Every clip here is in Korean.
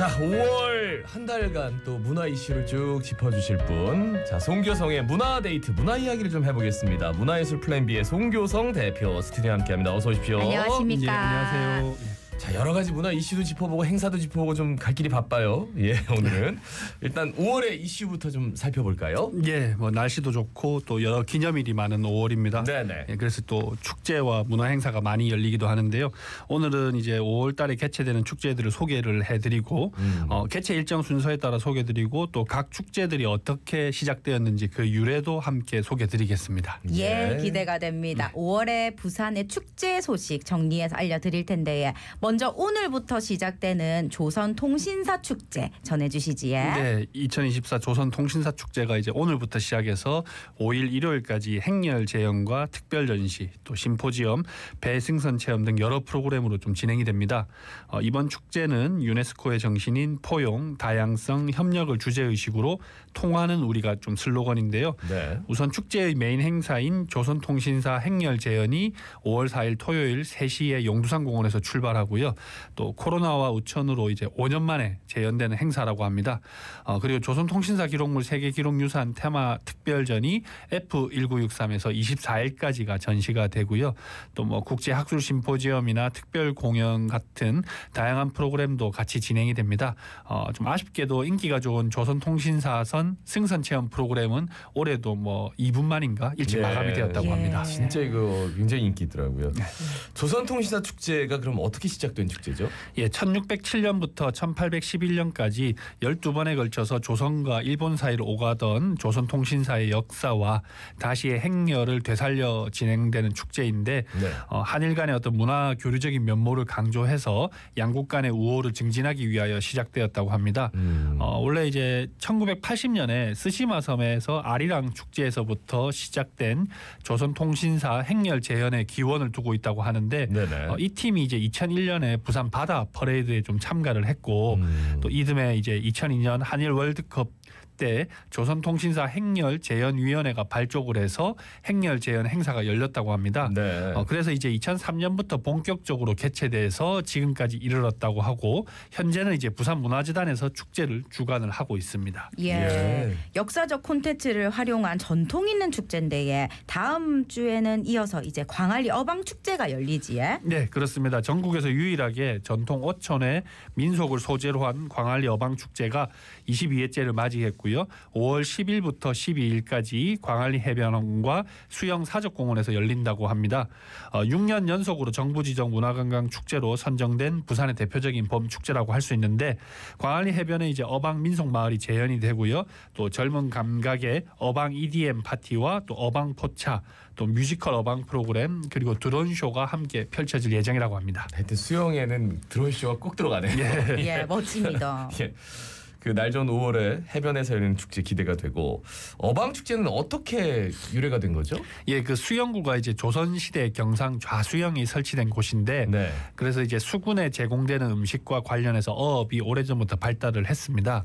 자, 5월 한 달간 또 문화 이슈를 쭉 짚어주실 분, 자, 송교성의 문화데이트, 문화 이야기를 좀 해보겠습니다. 문화예술 플랜 B의 송교성 대표 스튜디오에 함께합니다. 어서 오십시오. 안녕하십니까. 예, 안녕하세요. 자, 여러 가지 문화 이슈도 짚어보고 행사도 짚어보고 좀 갈 길이 바빠요. 예, 오늘은 일단 5월의 이슈부터 좀 살펴볼까요? 예, 뭐 날씨도 좋고 또 여러 기념일이 많은 5월입니다. 네네. 예, 그래서 또 축제와 문화 행사가 많이 열리기도 하는데요. 오늘은 이제 5월달에 개최되는 축제들을 소개를 해드리고 개최 일정 순서에 따라 소개드리고 또 각 축제들이 어떻게 시작되었는지 그 유래도 함께 소개드리겠습니다. 예, 예. 기대가 됩니다. 5월에 부산의 축제 소식 정리해서 알려드릴 텐데 먼저 오늘부터 시작되는 조선통신사 축제 전해주시지요. 네, 2024 조선통신사 축제가 이제 오늘부터 시작해서 5일 일요일까지 행렬 재연과 특별 전시, 또 심포지엄, 배승선 체험 등 여러 프로그램으로 좀 진행이 됩니다. 이번 축제는 유네스코의 정신인 포용, 다양성, 협력을 주제의식으로 통하는 우리가 좀 슬로건인데요. 네. 우선 축제의 메인 행사인 조선통신사 행렬 재연이 5월 4일 토요일 3시에 용두산 공원에서 출발하고요. 또 코로나와 우천으로 이제 5년 만에 재연되는 행사라고 합니다. 그리고 조선통신사 기록물 세계기록유산 테마 특별전이 F1963에서 24일까지가 전시가 되고요. 또 뭐 국제학술 심포지엄이나 특별 공연 같은 다양한 프로그램도 같이 진행이 됩니다. 좀 아쉽게도 인기가 좋은 조선통신사선 승선 체험 프로그램은 올해도 뭐 2분 만인가 일찍 예. 마감이 되었다고 예. 합니다. 진짜 이거 굉장히 인기 있더라고요. 조선통신사 축제가 그럼 어떻게 시작된 축제죠? 예, 1607년부터 1811년까지 12번에 걸쳐서 조선과 일본 사이를 오가던 조선통신사의 역사와 다시의 행렬을 되살려 진행되는 축제인데 네. 한일 간의 어떤 문화 교류적인 면모를 강조해서 양국 간의 우호를 증진하기 위하여 시작되었다고 합니다. 원래 이제 1980년에 스시마 섬에서 아리랑 축제에서부터 시작된 조선통신사 행렬 재현의 기원을 두고 있다고 하는데 네네. 이 팀이 이제 2001년에 부산 바다 퍼레이드에 좀 참가를 했고 또 이듬해 이제 2002년 한일 월드컵 때 조선통신사 행렬 재연위원회가 발족을 해서 행렬 재연 행사가 열렸다고 합니다. 네. 그래서 이제 2003년부터 본격적으로 개최돼서 지금까지 이르렀다고 하고 현재는 이제 부산문화재단에서 축제를 주관을 하고 있습니다. 예. 예. 역사적 콘텐츠를 활용한 전통 있는 축제인데 다음 주에는 이어서 이제 광안리 어방 축제가 열리지요. 네, 그렇습니다. 전국에서 유일하게 전통 어촌의 민속을 소재로 한 광안리 어방 축제가 22회째를 맞이했고요. 5월 10일부터 12일까지 광안리 해변과 수영 사적공원에서 열린다고 합니다. 6년 연속으로 정부 지정 문화관광 축제로 선정된 부산의 대표적인 봄 축제라고 할 수 있는데 광안리 해변에 이제 어방 민속 마을이 재현이 되고요. 또 젊은 감각의 어방 EDM 파티와 또 어방 포차, 또 뮤지컬 어방 프로그램 그리고 드론 쇼가 함께 펼쳐질 예정이라고 합니다. 하여튼 수영에는 드론 쇼가 꼭 들어가네요. 예, 멋집니다. 예. 그 날 좋은 5월에 해변에서 열리는 축제 기대가 되고 어방 축제는 어떻게 유래가 된 거죠? 예, 그 수영구가 이제 조선시대 경상 좌수영이 설치된 곳인데 네. 그래서 이제 수군에 제공되는 음식과 관련해서 어업이 오래전부터 발달을 했습니다.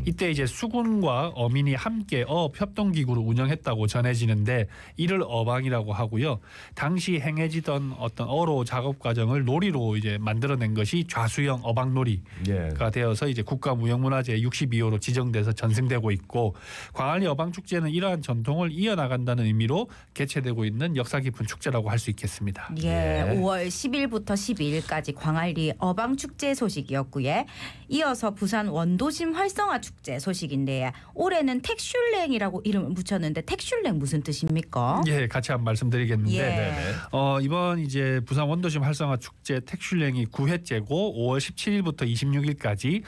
이때 이제 수군과 어민이 함께 어업 협동기구를 운영했다고 전해지는데 이를 어방이라고 하고요. 당시 행해지던 어떤 어로 작업 과정을 놀이로 이제 만들어낸 것이 좌수영 어방놀이가 예. 되어서 이제 국가무형문화재 62호로 지정돼서 전승되고 있고 광안리 어방축제는 이러한 전통을 이어나간다는 의미로 개최되고 있는 역사 깊은 축제라고 할 수 있겠습니다. 예, 예. 5월 10일부터 12일까지 광안리 어방축제 소식이었고요. 이어서 부산 원도심 활성화 축제 소식인데 올해는 택슐랭이라고 이름을 붙였는데 택슐랭 무슨 뜻입니까? 예, 같이 한번 말씀드리겠는데 예. 네네. 이번 이제 부산 원도심 활성화 축제 택슐랭이 9회째고 5월 17일부터 26일까지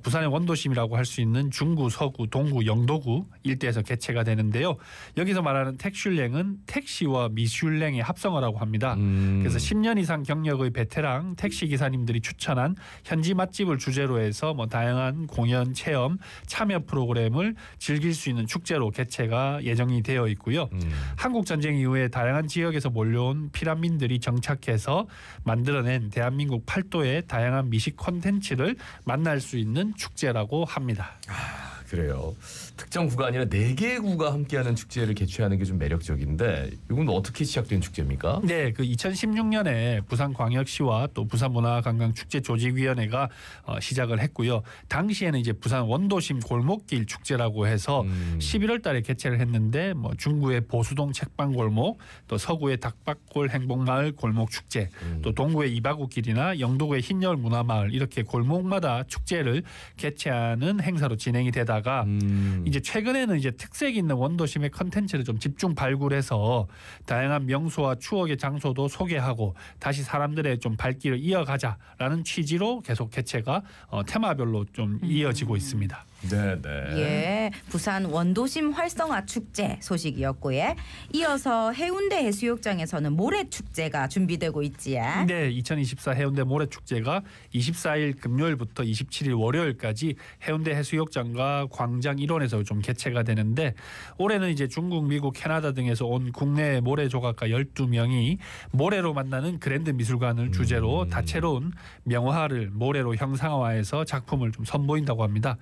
부산의 원도심이라고 할 수 있는 중구, 서구, 동구, 영도구 일대에서 개최가 되는데요. 여기서 말하는 택슐랭은 택시와 미슐랭의 합성어라고 합니다. 그래서 10년 이상 경력의 베테랑 택시 기사님들이 추천한 현지 맛집을 주제로 해서 뭐 다양한 공연, 체험, 참여 프로그램을 즐길 수 있는 축제로 개최가 예정이 되어 있고요. 한국 전쟁 이후에 다양한 지역에서 몰려온 피난민들이 정착해서 만들어낸 대한민국 팔도의 다양한 미식 콘텐츠를 만날 수 있는 축제라고 합니다. 그래요. 특정 구가 아니라 4개 구가 함께하는 축제를 개최하는 게 좀 매력적인데 이건 어떻게 시작된 축제입니까? 네, 그 2016년에 부산광역시와 또 부산문화관광축제조직위원회가 시작을 했고요. 당시에는 이제 부산 원도심 골목길 축제라고 해서 11월달에 개최를 했는데 뭐 중구의 보수동 책방골목, 또 서구의 닭박골 행복마을 골목축제, 또 동구의 이바구길이나 영도구의 흰여울 문화마을 이렇게 골목마다 축제를 개최하는 행사로 진행이 되다가 이제 최근에는 이제 특색 있는 원도심의 컨텐츠를 좀 집중 발굴해서 다양한 명소와 추억의 장소도 소개하고 다시 사람들의 좀 발길을 이어가자라는 취지로 계속 개최가 테마별로 좀 이어지고 있습니다. 네네. 예, 부산 원도심 활성화 축제 소식이었고요. 이어서 해운대 해수욕장에서는 모래 축제가 준비되고 있지요. 네, 2024 해운대 모래축제가 24일 금요일부터 27일 월요일까지 해운대 해수욕장과 광장 일원에서 좀 개최가 되는데 올해는 이제 중국, 미국, 캐나다 등에서 온 국내 모래 조각가 12명이 모래로 만나는 그랜드 미술관을 주제로 다채로운 명화를 모래로 형상화해서 작품을 좀 선보인다고 합니다.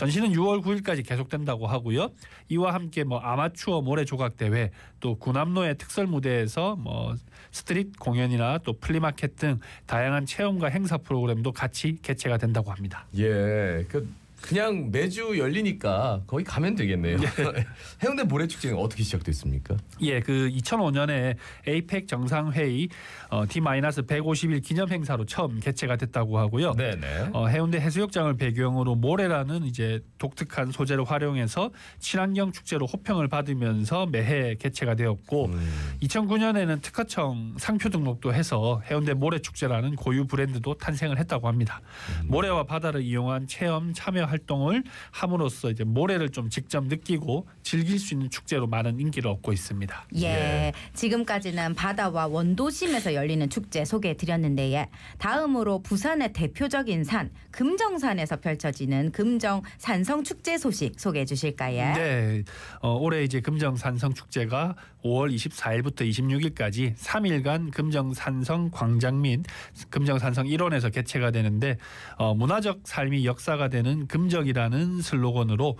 전시는 6월 9일까지 계속된다고 하고요. 이와 함께 뭐 아마추어 모래 조각 대회, 또 구남로의 특설 무대에서 뭐 스트릿 공연이나 또 플리마켓 등 다양한 체험과 행사 프로그램도 같이 개최가 된다고 합니다. 예, 그냥 매주 열리니까 거기 가면 되겠네요. 해운대 모래축제는 어떻게 시작됐습니까? 예, 그 2005년에 에이펙 정상회의 D-150일 기념 행사로 처음 개최가 됐다고 하고요. 네네. 해운대 해수욕장을 배경으로 모래라는 이제 독특한 소재를 활용해서 친환경 축제로 호평을 받으면서 매해 개최가 되었고 2009년에는 특허청 상표 등록도 해서 해운대 모래축제라는 고유 브랜드도 탄생을 했다고 합니다. 모래와 바다를 이용한 체험 참여 활동을 함으로써 이제 모래를 좀 직접 느끼고 즐길 수 있는 축제로 많은 인기를 얻고 있습니다. 예, 지금까지는 바다와 원도심에서 열리는 축제 소개해드렸는데 다음으로 부산의 대표적인 산 금정산에서 펼쳐지는 금정 산성 축제 소식 소개해 주실까요? 네, 올해 이제 금정 산성 축제가 5월 24일부터 26일까지 3일간 금정 산성 광장 및 금정 산성 일원에서 개최가 되는데 문화적 삶이 역사가 되는 금정이라는 슬로건으로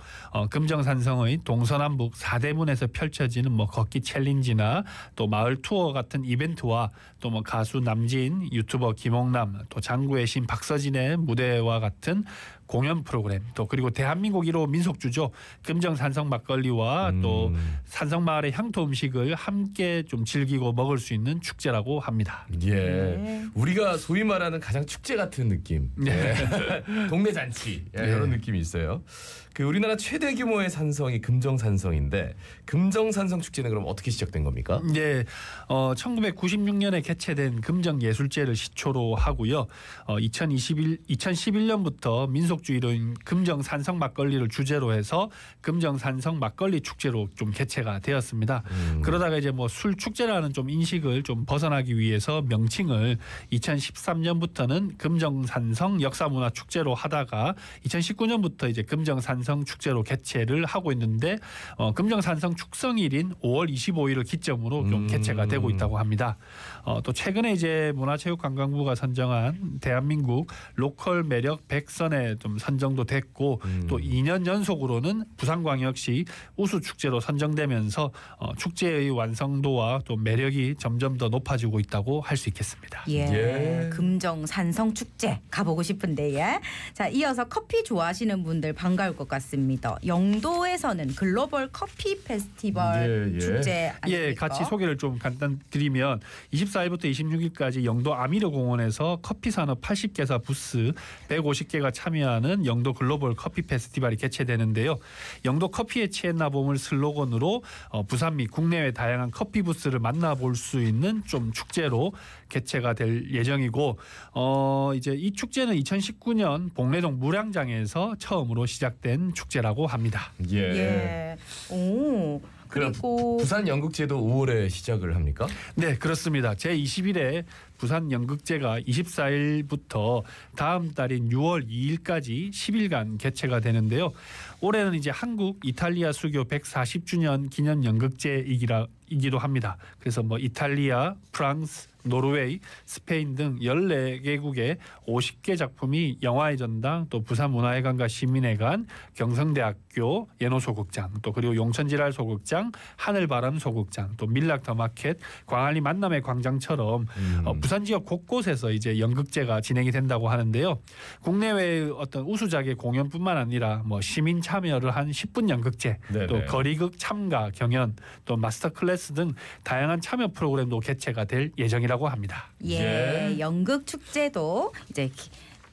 금정 산성의 동서남북 4대문에서 펼쳐지는 뭐 걷기 챌린지나 또 마을 투어 같은 이벤트와 또 뭐 가수 남진, 유튜버 김홍남, 또 장구의 신 박서진의 무대와 같은 공연 프로그램, 또 그리고 대한민국 1호 민속주죠 금정 산성 막걸리와 또 산성 마을의 향토 음식을 함께 좀 즐기고 먹을 수 있는 축제라고 합니다. 예, 우리가 소위 말하는 가장 축제 같은 느낌. 예. 동네 잔치 이런 느낌이 있어요. 그 우리나라 최대 규모의 산성이 금정산성인데 금정산성 축제는 그럼 어떻게 시작된 겁니까? 네, 1996년에 개최된 금정예술제를 시초로 하고요. 2011년부터 민속주의로인 금정산성 막걸리를 주제로 해서 금정산성 막걸리 축제로 좀 개최가 되었습니다. 그러다가 이제 뭐 술 축제라는 좀 인식을 좀 벗어나기 위해서 명칭을 2013년부터는 금정산성 역사문화 축제로 하다가 2019년부터 이제 금정산성 축제로 개최를 하고 있는데 금정산성 축성일인 5월 25일을 기점으로 좀 개최가 되고 있다고 합니다. 또 최근에 이제 문화체육관광부가 선정한 대한민국 로컬 매력 100선에 좀 선정도 됐고 또 2년 연속으로는 부산광역시 우수 축제로 선정되면서 축제의 완성도와 또 매력이 점점 더 높아지고 있다고 할 수 있겠습니다. 예, 금정 산성 축제 가보고 싶은데 예. 자, 이어서 커피 좋아하시는 분들 반가울 것 같습니다. 영도에서는 글로벌 커피 페스티벌 축제 아닙니까? 예, 같이 소개를 좀 간단 드리면 24일부터 26일까지 영도 아미르 공원에서 커피 산업 80개사 부스 150개가 참여하는 영도 글로벌 커피 페스티벌이 개최되는데요. 영도 커피에 취했나 봄을 슬로건으로 부산 및 국내외 다양한 커피 부스를 만나볼 수 있는 좀 축제로 개최가 될 예정이고 이제 이 축제는 2019년 봉래동 무량장에서 처음으로 시작된 축제라고 합니다. 예. 오. 그리고 부산 연극제도 5월에 시작을 합니까? 네, 그렇습니다. 제21회 부산 연극제가 24일부터 다음 달인 6월 2일까지 10일간 개최가 되는데요. 올해는 이제 한국 이탈리아 수교 140주년 기념 연극제이기라 이기도 합니다. 그래서 뭐 이탈리아, 프랑스, 노르웨이, 스페인 등 14개국의 50개 작품이 영화의 전당, 또 부산문화회관과 시민회관, 경성대학교 예노소극장, 또 그리고 용천지랄 소극장, 하늘바람 소극장, 또 밀락 더마켓, 광안리 만남의 광장처럼 부산 지역 곳곳에서 이제 연극제가 진행이 된다고 하는데요. 국내외의 어떤 우수작의 공연뿐만 아니라 뭐 시민 참여를 한 10분 연극제, 네네. 또 거리극 참가 경연, 또 마스터 클래스 등 다양한 참여 프로그램도 개최가 될 예정이라고 합니다. 예, 연극 축제도 이제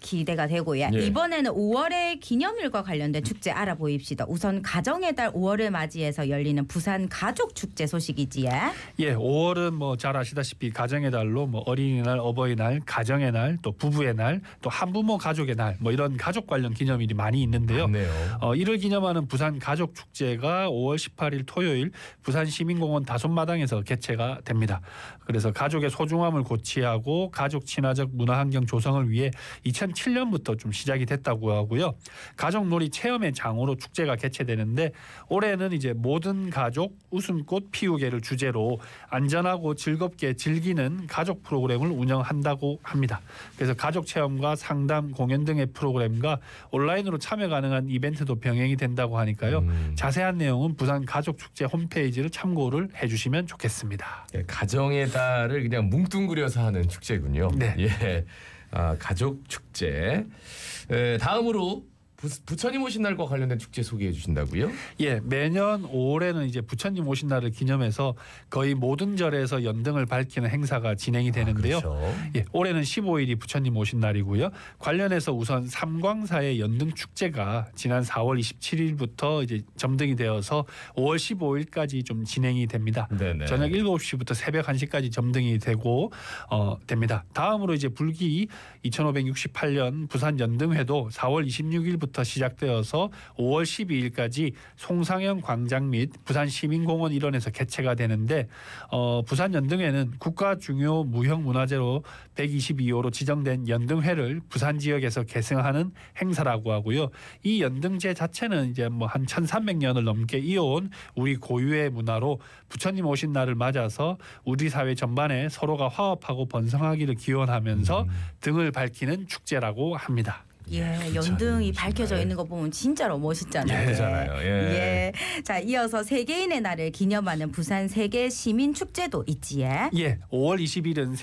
기대가 되고요. 예. 이번에는 5월의 기념일과 관련된 축제 알아보입시다. 우선 가정의 달 5월을 맞이해서 열리는 부산 가족 축제 소식이지요. 예, 5월은 뭐 잘 아시다시피 가정의 달로 뭐 어린이날, 어버이날, 가정의 날, 또 부부의 날, 또 한부모 가족의 날, 뭐 이런 가족 관련 기념일이 많이 있는데요. 맞네요. 이를 기념하는 부산 가족 축제가 5월 18일 토요일 부산 시민공원 다솜마당에서 개최가 됩니다. 그래서 가족의 소중함을 고취하고 가족 친화적 문화환경 조성을 위해 2007년부터 좀 시작이 됐다고 하고요. 가족놀이 체험의 장으로 축제가 개최되는데 올해는 이제 모든 가족 웃음꽃 피우개를 주제로 안전하고 즐겁게 즐기는 가족 프로그램을 운영한다고 합니다. 그래서 가족 체험과 상담, 공연 등의 프로그램과 온라인으로 참여 가능한 이벤트도 병행이 된다고 하니까요. 자세한 내용은 부산 가족 축제 홈페이지를 참고를 해주시면 좋겠습니다. 예, 가정의 달을 그냥 뭉뚱그려서 하는 축제군요. 네. 예, 가족 축제. 다음으로 부처님 오신 날과 관련된 축제 소개해 주신다고요? 예, 매년 5월에는 이제 부처님 오신 날을 기념해서 거의 모든 절에서 연등을 밝히는 행사가 진행이 되는데요. 그렇죠. 예, 올해는 15일이 부처님 오신 날이고요. 관련해서 우선 삼광사의 연등 축제가 지난 4월 27일부터 이제 점등이 되어서 5월 15일까지 좀 진행이 됩니다. 네네. 저녁 7시부터 새벽 1시까지 점등이 되고 됩니다. 다음으로 이제 불기 2568년 부산 연등회도 4월 26일부터 시작되어서 5월 12일까지 송상현 광장 및 부산 시민공원 일원에서 개최가 되는데 부산 연등회는 국가 중요 무형 문화재로 122호로 지정된 연등회를 부산 지역에서 계승하는 행사라고 하고요. 이 연등제 자체는 이제 뭐 한 1300년을 넘게 이어온 우리 고유의 문화로 부처님 오신 날을 맞아서 우리 사회 전반에 서로가 화합하고 번성하기를 기원하면서 등을 밝히는 축제라고 합니다. 예, 연등이 밝혀져 있는 거 보면 진짜로 멋있잖아요. 예잖아요. 예. 예. 자, 이어서 세계인의 날을 기념하는 부산 세계 시민 축제도 있지에. 예, 5월 20일은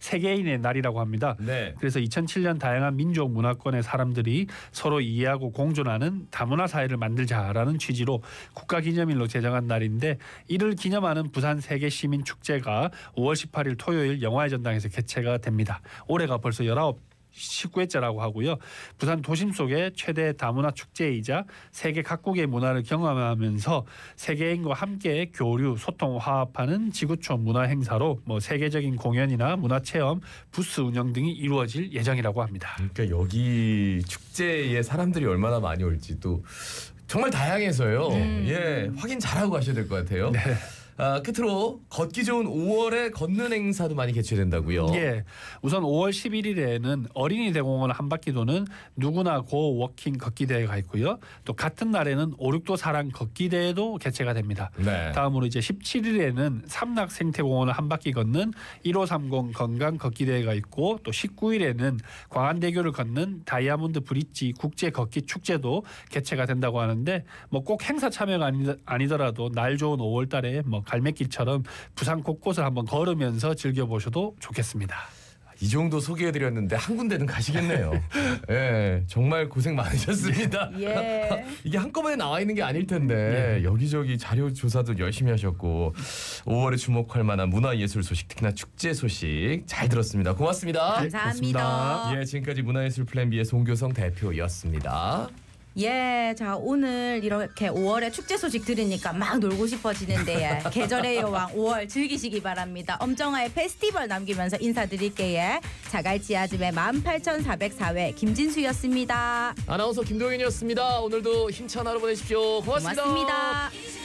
세계인의 날이라고 합니다. 네. 그래서 2007년 다양한 민족 문화권의 사람들이 서로 이해하고 공존하는 다문화 사회를 만들자라는 취지로 국가기념일로 제정한 날인데 이를 기념하는 부산 세계 시민 축제가 5월 18일 토요일 영화의 전당에서 개최가 됩니다. 올해가 벌써 19회째라고 하고요. 부산 도심 속의 최대 다문화 축제이자 세계 각국의 문화를 경험하면서 세계인과 함께 교류, 소통, 화합하는 지구촌 문화 행사로 뭐 세계적인 공연이나 문화체험, 부스 운영 등이 이루어질 예정이라고 합니다. 그러니까 여기 축제에 사람들이 얼마나 많이 올지도 정말 다양해서요. 예, 확인 잘하고 가셔야 될 것 같아요. 네. 끝으로 걷기 좋은 5월에 걷는 행사도 많이 개최된다고요. 예, 우선 5월 11일에는 어린이 대공원 한 바퀴 도는 누구나 고 워킹 걷기 대회가 있고요. 또 같은 날에는 오륙도 사랑 걷기 대회도 개최가 됩니다. 네. 다음으로 이제 17일에는 삼락 생태공원을 한 바퀴 걷는 1530 건강 걷기 대회가 있고 또 19일에는 광안대교를 걷는 다이아몬드 브릿지 국제 걷기 축제도 개최가 된다고 하는데 뭐 꼭 행사 참여가 아니더라도 날 좋은 5월달에 뭐 갈매길처럼 부산 곳곳을 한번 걸으면서 즐겨보셔도 좋겠습니다. 이 정도 소개해드렸는데 한 군데는 가시겠네요. 예, 정말 고생 많으셨습니다. 예. 이게 한꺼번에 나와 있는 게 아닐 텐데 여기저기 자료 조사도 열심히 하셨고 5월에 주목할 만한 문화예술 소식, 특히나 축제 소식 잘 들었습니다. 고맙습니다. 감사합니다. 예, 지금까지 문화예술 플랜 B의 송교성 대표였습니다. 예, 자 오늘 이렇게 5월에 축제 소식 들으니까 막 놀고 싶어지는데 계절의 여왕 5월 즐기시기 바랍니다. 엄정화의 페스티벌 남기면서 인사드릴게요. 자갈치 아줌의 18,404회 김진수였습니다. 아나운서 김동현이었습니다. 오늘도 힘찬 하루 보내십시오. 고맙습니다. 고맙습니다.